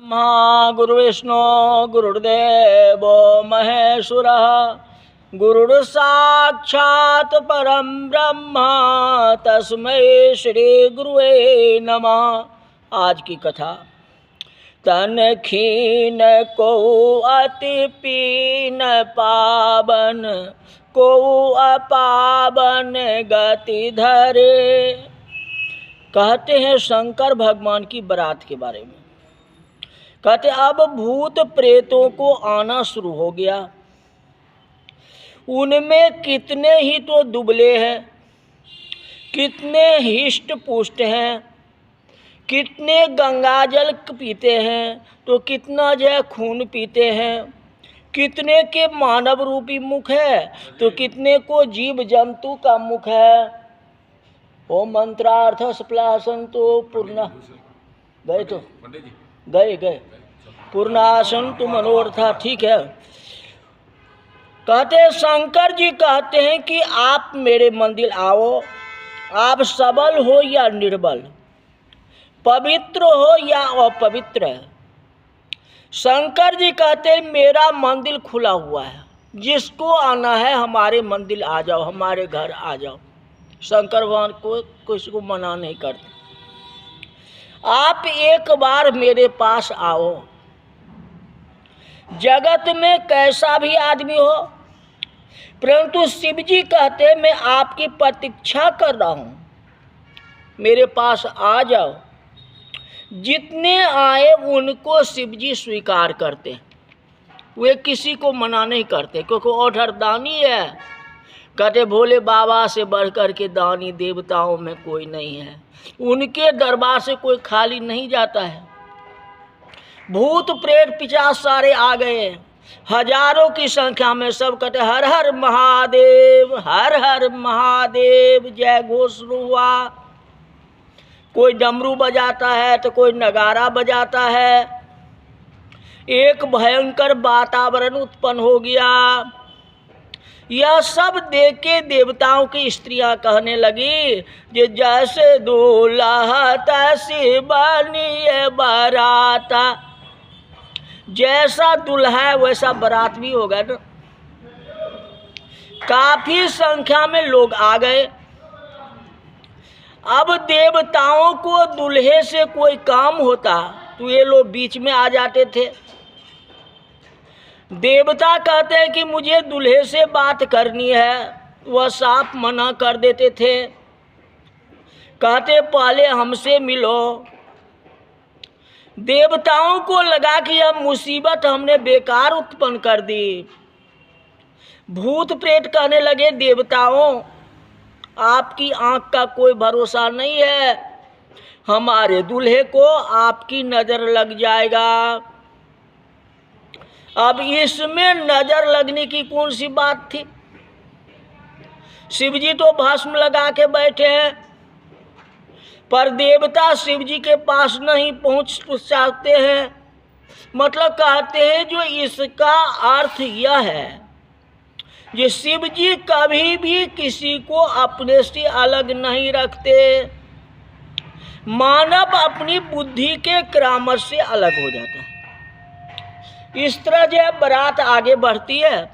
ब्रह्मा गुरुविष्णु गुरुर्देवो महेश्वरः गुरुर्साक्षात् परं ब्रह्म तस्मै श्री गुरुवे नमः। आज की कथा तन खीन को अति पीन पावन को अपावन गति धरे। कहते हैं शंकर भगवान की बारात के बारे में। कहते अब भूत प्रेतों को आना शुरू हो गया। उनमें कितने ही तो दुबले हैं, कितने हिष्ट पुष्ट हैं, कितने गंगाजल पीते हैं तो कितना जो है खून पीते हैं, कितने के मानव रूपी मुख है तो कितने को जीव जंतु का मुख है। ओ मंत्रार्थ स्प्लासन तो पूर्ण गए तो गए पूर्णासन तो मनोरथा। ठीक है। कहते शंकर जी कहते हैं कि आप मेरे मंदिर आओ, आप सबल हो या निर्बल, पवित्र हो या अपवित्र। शंकर जी कहते हैं मेरा मंदिर खुला हुआ है, जिसको आना है हमारे मंदिर आ जाओ, हमारे घर आ जाओ। शंकर भगवान को किसी को मना नहीं करते। आप एक बार मेरे पास आओ। जगत में कैसा भी आदमी हो, परंतु शिव जी कहते मैं आपकी प्रतीक्षा कर रहा हूँ, मेरे पास आ जाओ। जितने आए उनको शिव जी स्वीकार करते हैं, वे किसी को मना नहीं करते, क्योंकि ऑर्डर दानी है। कहते भोले बाबा से बढ़कर के दानी देवताओं में कोई नहीं है, उनके दरबार से कोई खाली नहीं जाता है। भूत प्रेत पिशाच सारे आ गए, हजारों की संख्या में। सब कहते हर हर महादेव, हर हर महादेव, जय घोष हुआ। कोई डमरू बजाता है तो कोई नगारा बजाता है। एक भयंकर वातावरण उत्पन्न हो गया। यह सब देख के देवताओं की स्त्रियां कहने लगी जे जैसे दूल्हा तैसी बनी बाराता। जैसा दूल्हा है वैसा बारात भी होगा ना। काफी संख्या में लोग आ गए। अब देवताओं को दूल्हे से कोई काम होता तो ये लोग बीच में आ जाते थे। देवता कहते हैं कि मुझे दूल्हे से बात करनी है, वह साफ मना कर देते थे। कहते पहले हमसे मिलो। देवताओं को लगा कि यह मुसीबत हमने बेकार उत्पन्न कर दी। भूत प्रेत कहने लगे देवताओं आपकी आंख का कोई भरोसा नहीं है, हमारे दूल्हे को आपकी नजर लग जाएगा। अब इसमें नजर लगने की कौन सी बात थी। शिवजी तो भस्म लगा के बैठे हैं, पर देवता शिवजी के पास नहीं पहुंच सकते हैं। मतलब कहते हैं जो इसका अर्थ यह है कि शिवजी कभी भी किसी को अपने से अलग नहीं रखते। मानव अपनी बुद्धि के क्रामत से अलग हो जाता है। इस तरह जो बारात आगे बढ़ती है।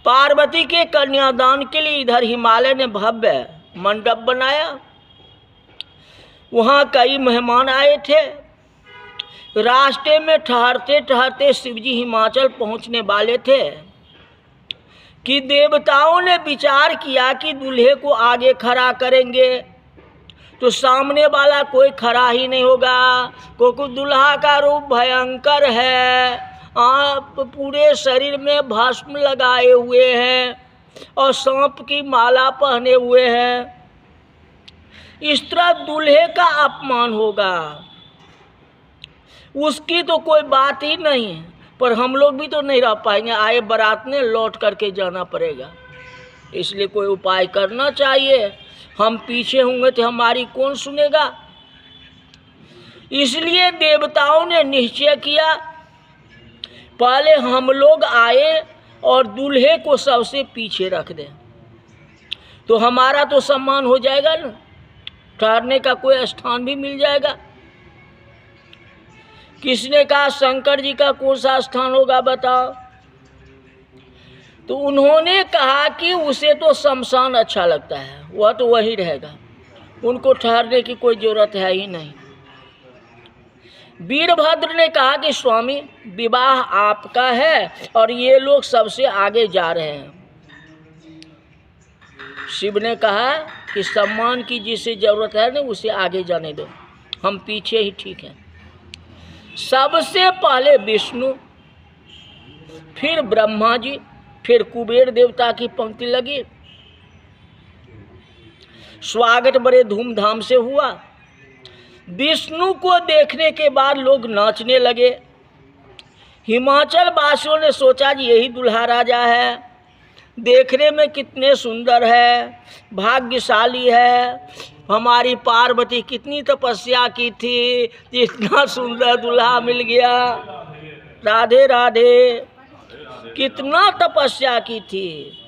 पार्वती के कन्यादान के लिए इधर हिमालय ने भव्य मंडप बनाया। वहाँ कई मेहमान आए थे। रास्ते में ठहरते ठहरते शिवजी हिमाचल पहुँचने वाले थे कि देवताओं ने विचार किया कि दूल्हे को आगे खड़ा करेंगे तो सामने वाला कोई खड़ा ही नहीं होगा, क्योंकि दूल्हा का रूप भयंकर है। आप पूरे शरीर में भस्म लगाए हुए हैं और सांप की माला पहने हुए हैं। इस तरह दूल्हे का अपमान होगा, उसकी तो कोई बात ही नहीं है। पर हम लोग भी तो नहीं रह पाएंगे, आए बारात ने लौट करके जाना पड़ेगा। इसलिए कोई उपाय करना चाहिए। हम पीछे होंगे तो हमारी कौन सुनेगा। इसलिए देवताओं ने निश्चय किया पहले हम लोग आए और दूल्हे को सबसे पीछे रख दें, तो हमारा तो सम्मान हो जाएगा ना, ठहरने का कोई स्थान भी मिल जाएगा। किसने कहा शंकर जी का कौन सा स्थान होगा बताओ? तो उन्होंने कहा कि उसे तो शमशान अच्छा लगता है, वह तो वही रहेगा, उनको ठहरने की कोई जरूरत है ही नहीं। वीरभद्र ने कहा कि स्वामी विवाह आपका है और ये लोग सबसे आगे जा रहे हैं। शिव ने कहा कि सम्मान की जिसे जरूरत है ना उसे आगे जाने दो, हम पीछे ही ठीक हैं। सबसे पहले विष्णु, फिर ब्रह्मा जी, फिर कुबेर देवता की पंक्ति लगी। स्वागत बड़े धूमधाम से हुआ। विष्णु को देखने के बाद लोग नाचने लगे। हिमाचल वासियों ने सोचा जी यही दुल्हा राजा है, देखने में कितने सुंदर है, भाग्यशाली है, हमारी पार्वती कितनी तपस्या की थी, इतना सुंदर दुल्हा मिल गया, राधे राधे, कितना तपस्या की थी,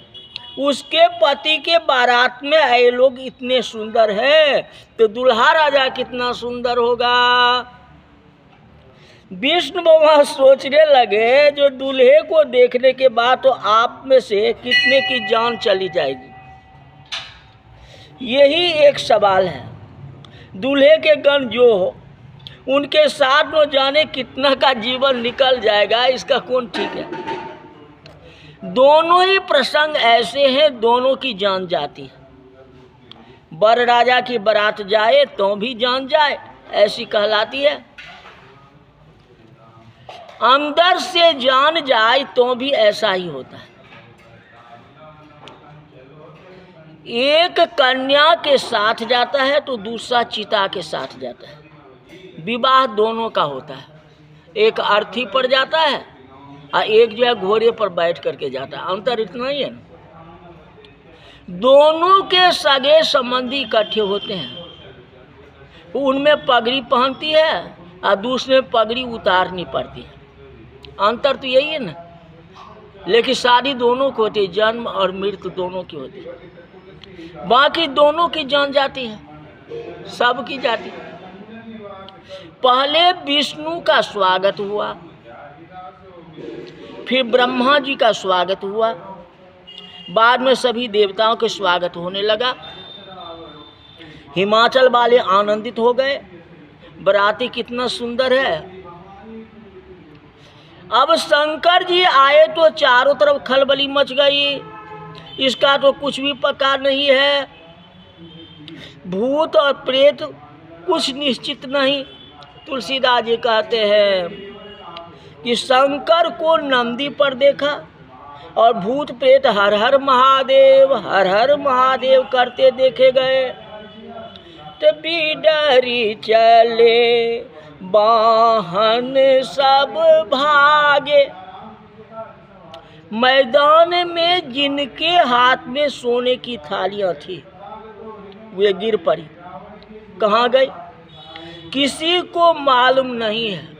उसके पति के बारात में आए लोग इतने सुंदर हैं तो दुल्हा राजा कितना सुंदर होगा। विष्णु भगवान सोचने लगे जो दूल्हे को देखने के बाद तो आप में से कितने की जान चली जाएगी। यही एक सवाल है। दूल्हे के गण जो हो उनके साथ न जाने कितना का जीवन निकल जाएगा, इसका कौन ठीक है। दोनों ही प्रसंग ऐसे हैं, दोनों की जान जाती है। बर राजा की बारात जाए तो भी जान जाए, ऐसी कहलाती है। अंदर से जान जाए तो भी ऐसा ही होता है। एक कन्या के साथ जाता है तो दूसरा चिता के साथ जाता है। विवाह दोनों का होता है, एक अर्थी पर जाता है और एक जो है घोड़े पर बैठ करके जाता है। अंतर इतना ही है ना। दोनों के सगे संबंधी इकट्ठे होते हैं, उनमें पगड़ी पहनती है और दूसरे में पगड़ी उतारनी पड़ती है। अंतर तो यही है ना। लेकिन शादी दोनों की होती है, जन्म और मृत्यु दोनों की होती है। बाकी दोनों की जान जाती है, सब की जाती है। पहले विष्णु का स्वागत हुआ, फिर ब्रह्मा जी का स्वागत हुआ, बाद में सभी देवताओं के स्वागत होने लगा। हिमाचल वाले आनंदित हो गए, बराती कितना सुंदर है। अब शंकर जी आए तो चारों तरफ खलबली मच गई, इसका तो कुछ भी पता नहीं है। भूत और प्रेत कुछ निश्चित नहीं। तुलसीदास जी कहते हैं कि शंकर को नंदी पर देखा और भूत प्रेत हर हर महादेव करते देखे गए। तो बिडरी चले वाहन सब भागे, मैदान में जिनके हाथ में सोने की थालियां थी वे गिर पड़ी। कहाँ गई किसी को मालूम नहीं है।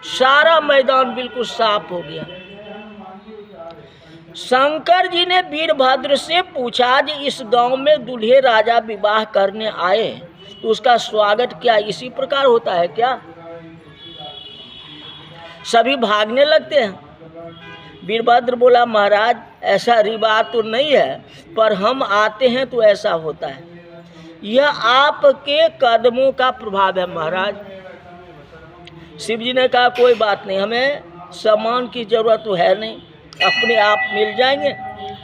सारा मैदान बिल्कुल साफ हो गया। शंकर जी ने वीरभद्र से पूछा कि इस गांव में दूल्हे राजा विवाह करने आए तो उसका स्वागत क्या इसी प्रकार होता है क्या? सभी भागने लगते हैं। वीरभद्र बोला महाराज ऐसा रिवाज तो नहीं है, पर हम आते हैं तो ऐसा होता है। यह आपके कदमों का प्रभाव है महाराज। शिव जी ने कहा कोई बात नहीं, हमें सामान की जरूरत तो है नहीं, अपने आप मिल जाएंगे।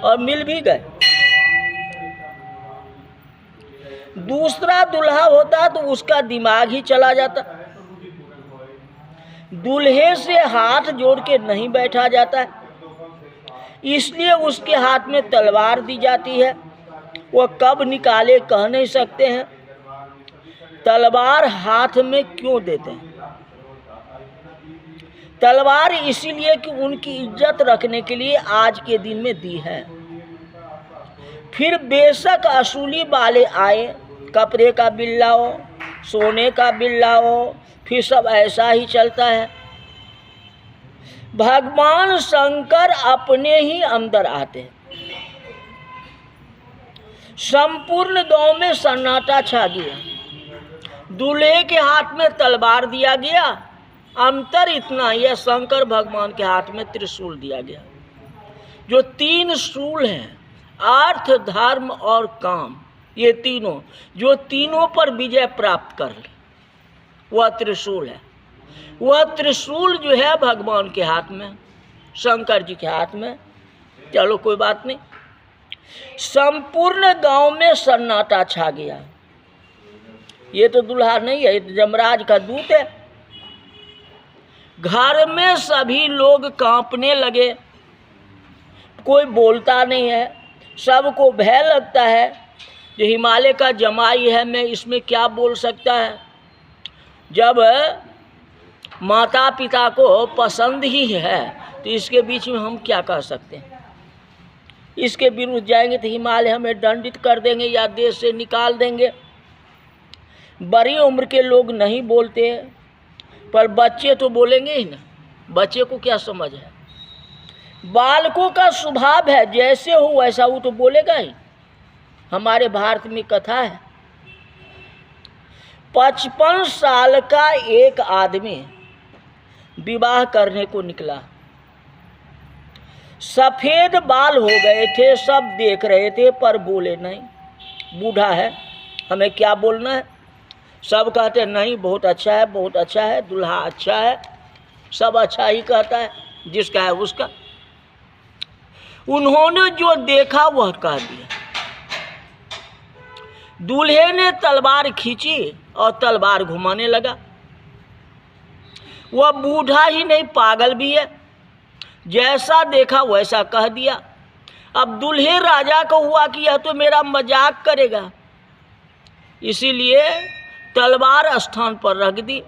और मिल भी गए। दूसरा दुल्हा होता तो उसका दिमाग ही चला जाता। दूल्हे से हाथ जोड़ के नहीं बैठा जाता है, इसलिए उसके हाथ में तलवार दी जाती है। वो कब निकाले कह नहीं सकते हैं। तलवार हाथ में क्यों देते हैं? तलवार इसीलिए कि उनकी इज्जत रखने के लिए आज के दिन में दी है। फिर बेशक असूली वाले आए, कपड़े का बिल्ला हो, सोने का बिल्ला हो, फिर सब ऐसा ही चलता है। भगवान शंकर अपने ही अंदर आते हैं। संपूर्ण गांव में सन्नाटा छा गया। दूल्हे के हाथ में तलवार दिया गया, अंतर इतना ही है, शंकर भगवान के हाथ में त्रिशूल दिया गया। जो 3 शूल हैं, अर्थ, धर्म और काम, ये तीनों, जो तीनों पर विजय प्राप्त कर ले, वह त्रिशूल है। वह त्रिशूल जो है भगवान के हाथ में, शंकर जी के हाथ में। चलो कोई बात नहीं। संपूर्ण गांव में सन्नाटा छा गया। ये तो दुल्हा नहीं है, ये तो यमराज का दूत है। घर में सभी लोग कांपने लगे, कोई बोलता नहीं है, सबको भय लगता है। जो हिमालय का जमाई है, मैं इसमें क्या बोल सकता है। जब माता पिता को पसंद ही है तो इसके बीच में हम क्या कर सकते हैं। इसके विरुद्ध जाएंगे तो हिमालय हमें दंडित कर देंगे या देश से निकाल देंगे। बड़ी उम्र के लोग नहीं बोलते हैं, पर बच्चे तो बोलेंगे ही ना। बच्चे को क्या समझ है। बालकों का स्वभाव है, जैसे हो वैसा वो तो बोलेगा ही। हमारे भारत में कथा है, 55 साल का एक आदमी विवाह करने को निकला। सफ़ेद बाल हो गए थे, सब देख रहे थे पर बोले नहीं। बूढ़ा है, हमें क्या बोलना है। सब कहते नहीं बहुत अच्छा है, बहुत अच्छा है, दूल्हा अच्छा है, सब अच्छा ही कहता है, जिसका है उसका। उन्होंने जो देखा वह कह दिया। दूल्हे ने तलवार खींची और तलवार घुमाने लगा। वह बूढ़ा ही नहीं, पागल भी है, जैसा देखा वैसा कह दिया। अब दूल्हे राजा को हुआ कि यह तो मेरा मजाक करेगा, इसीलिए तलवार स्थान पर रख दी।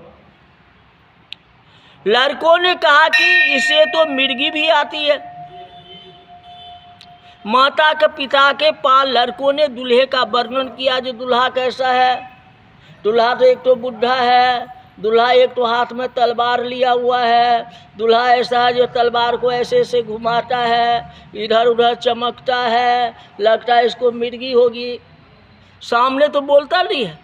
लड़कों ने कहा कि इसे तो मिर्गी भी आती है। माता के पिता के पास लड़कों ने दूल्हे का वर्णन किया, जो दूल्हा कैसा है। दूल्हा तो एक तो बुढ़ा है, दूल्हा एक तो हाथ में तलवार लिया हुआ है, दूल्हा ऐसा है जो तलवार को ऐसे ऐसे घुमाता है, इधर उधर चमकता है, लगता है इसको मिर्गी होगी। सामने तो बोलता नहीं है।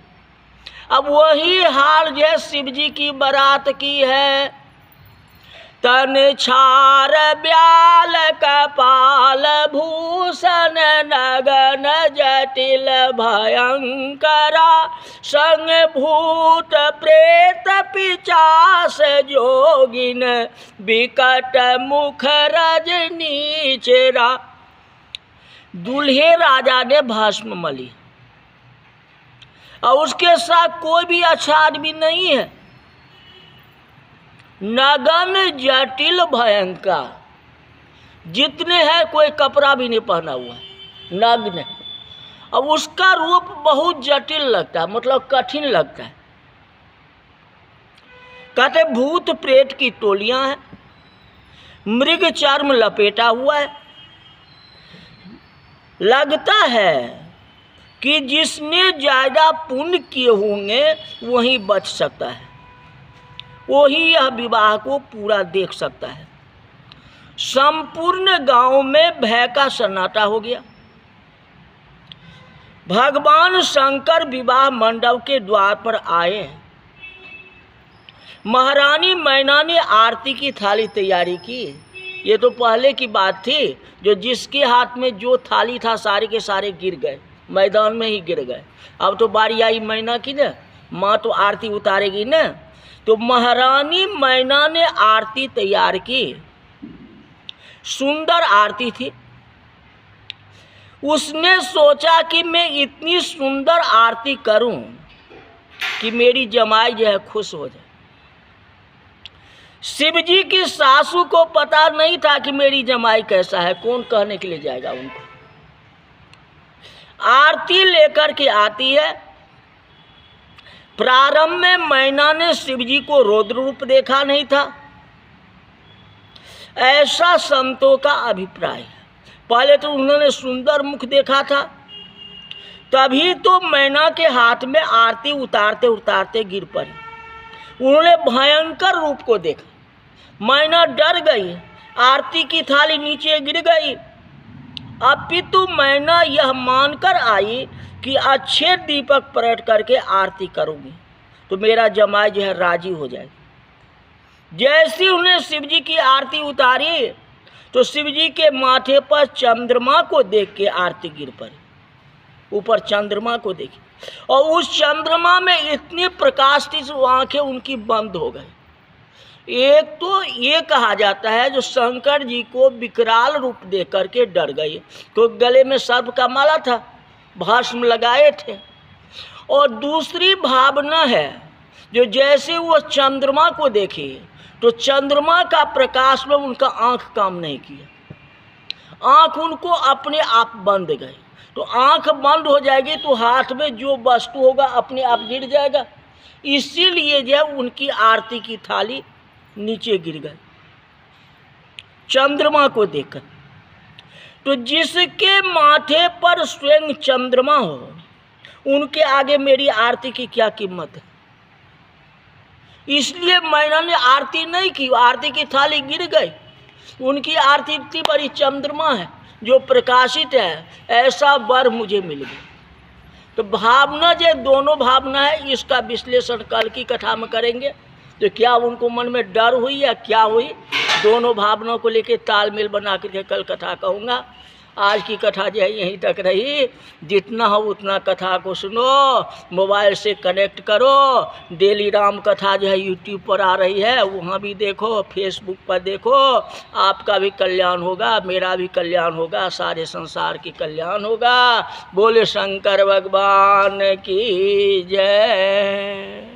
अब वही हाल जो शिव जी की बारात की है। तन छार ब्याल कपाल भूषण नगन जटिल भयंकरा, संग भूत प्रेत पिचास जोगिन, विकट मुख रजनी चेरा। दूल्हे राजा ने भस्म मली और उसके साथ कोई भी अच्छा आदमी नहीं है। नगन जटिल भयंकर, जितने हैं कोई कपड़ा भी नहीं पहना हुआ है, नग्न है। अब उसका रूप बहुत जटिल लगता है, मतलब कठिन लगता है। कहते भूत प्रेत की टोलियां हैं, मृग चर्म लपेटा हुआ है। लगता है कि जिसने ज़्यादा पुण्य किए होंगे वही बच सकता है, वही यह विवाह को पूरा देख सकता है। संपूर्ण गांव में भय का सन्नाटा हो गया। भगवान शंकर विवाह मंडप के द्वार पर आए। महारानी मैना ने आरती की थाली तैयारी की। ये तो पहले की बात थी, जो जिसके हाथ में जो थाली था सारे के सारे गिर गए, मैदान में ही गिर गए। अब तो बारी आई मैना की ना, माँ तो आरती उतारेगी ना। तो महारानी मैना ने आरती तैयार की, सुंदर आरती थी। उसने सोचा कि मैं इतनी सुंदर आरती करूं कि मेरी जमाई जो है खुश हो जाए। शिव जी की सासू को पता नहीं था कि मेरी जमाई कैसा है, कौन कहने के लिए जाएगा उनको। आरती लेकर के आती है। प्रारंभ में मैना ने शिव जी को रौद्र रूप देखा नहीं था, ऐसा संतों का अभिप्राय है। पहले तो उन्होंने सुंदर मुख देखा था, तभी तो मैना के हाथ में आरती उतारते उतारते गिर पड़ी। उन्होंने भयंकर रूप को देखा, मैना डर गई, आरती की थाली नीचे गिर गई। अपितु मैना यह मानकर आई कि अच्छे दीपक प्रकट करके आरती करूंगी, तो मेरा जमाई जो है राजी हो जाएगा। जैसे उन्हें शिव जी की आरती उतारी तो शिव जी के माथे पर चंद्रमा को देख के आरती गिर पड़ी, ऊपर चंद्रमा को देखी, और उस चंद्रमा में इतनी प्रकाश थी वो आंखें उनकी बंद हो गई। एक तो ये कहा जाता है जो शंकर जी को विकराल रूप दे करके डर गए, तो गले में सर्प का माला था, भस्म लगाए थे। और दूसरी भावना है जो जैसे वो चंद्रमा को देखे तो चंद्रमा का प्रकाश में उनका आंख काम नहीं किया, आंख उनको अपने आप बंद गए। तो आंख बंद हो जाएगी तो हाथ में जो वस्तु होगा अपने आप गिर जाएगा, इसीलिए जो उनकी आरती की थाली नीचे गिर गई चंद्रमा को देखकर। तो जिसके माथे पर स्वयं चंद्रमा हो उनके आगे मेरी आरती की क्या कीमत है। इसलिए मैंने आरती नहीं की, आरती की थाली गिर गई। उनकी आरती इतनी बड़ी चंद्रमा है जो प्रकाशित है, ऐसा वर मुझे मिल गया। तो भावना जो दोनों भावना है इसका विश्लेषण कल की कथा में करेंगे। तो क्या उनको मन में डर हुई या क्या हुई, दोनों भावनाओं को लेकर तालमेल बना करके कल कथा कहूँगा। आज की कथा जो है यहीं तक रही। जितना हो उतना कथा को सुनो, मोबाइल से कनेक्ट करो। डेली राम कथा जो है यूट्यूब पर आ रही है, वहाँ भी देखो, फेसबुक पर देखो। आपका भी कल्याण होगा, मेरा भी कल्याण होगा, सारे संसार की कल्याण होगा। बोले शंकर भगवान की जय।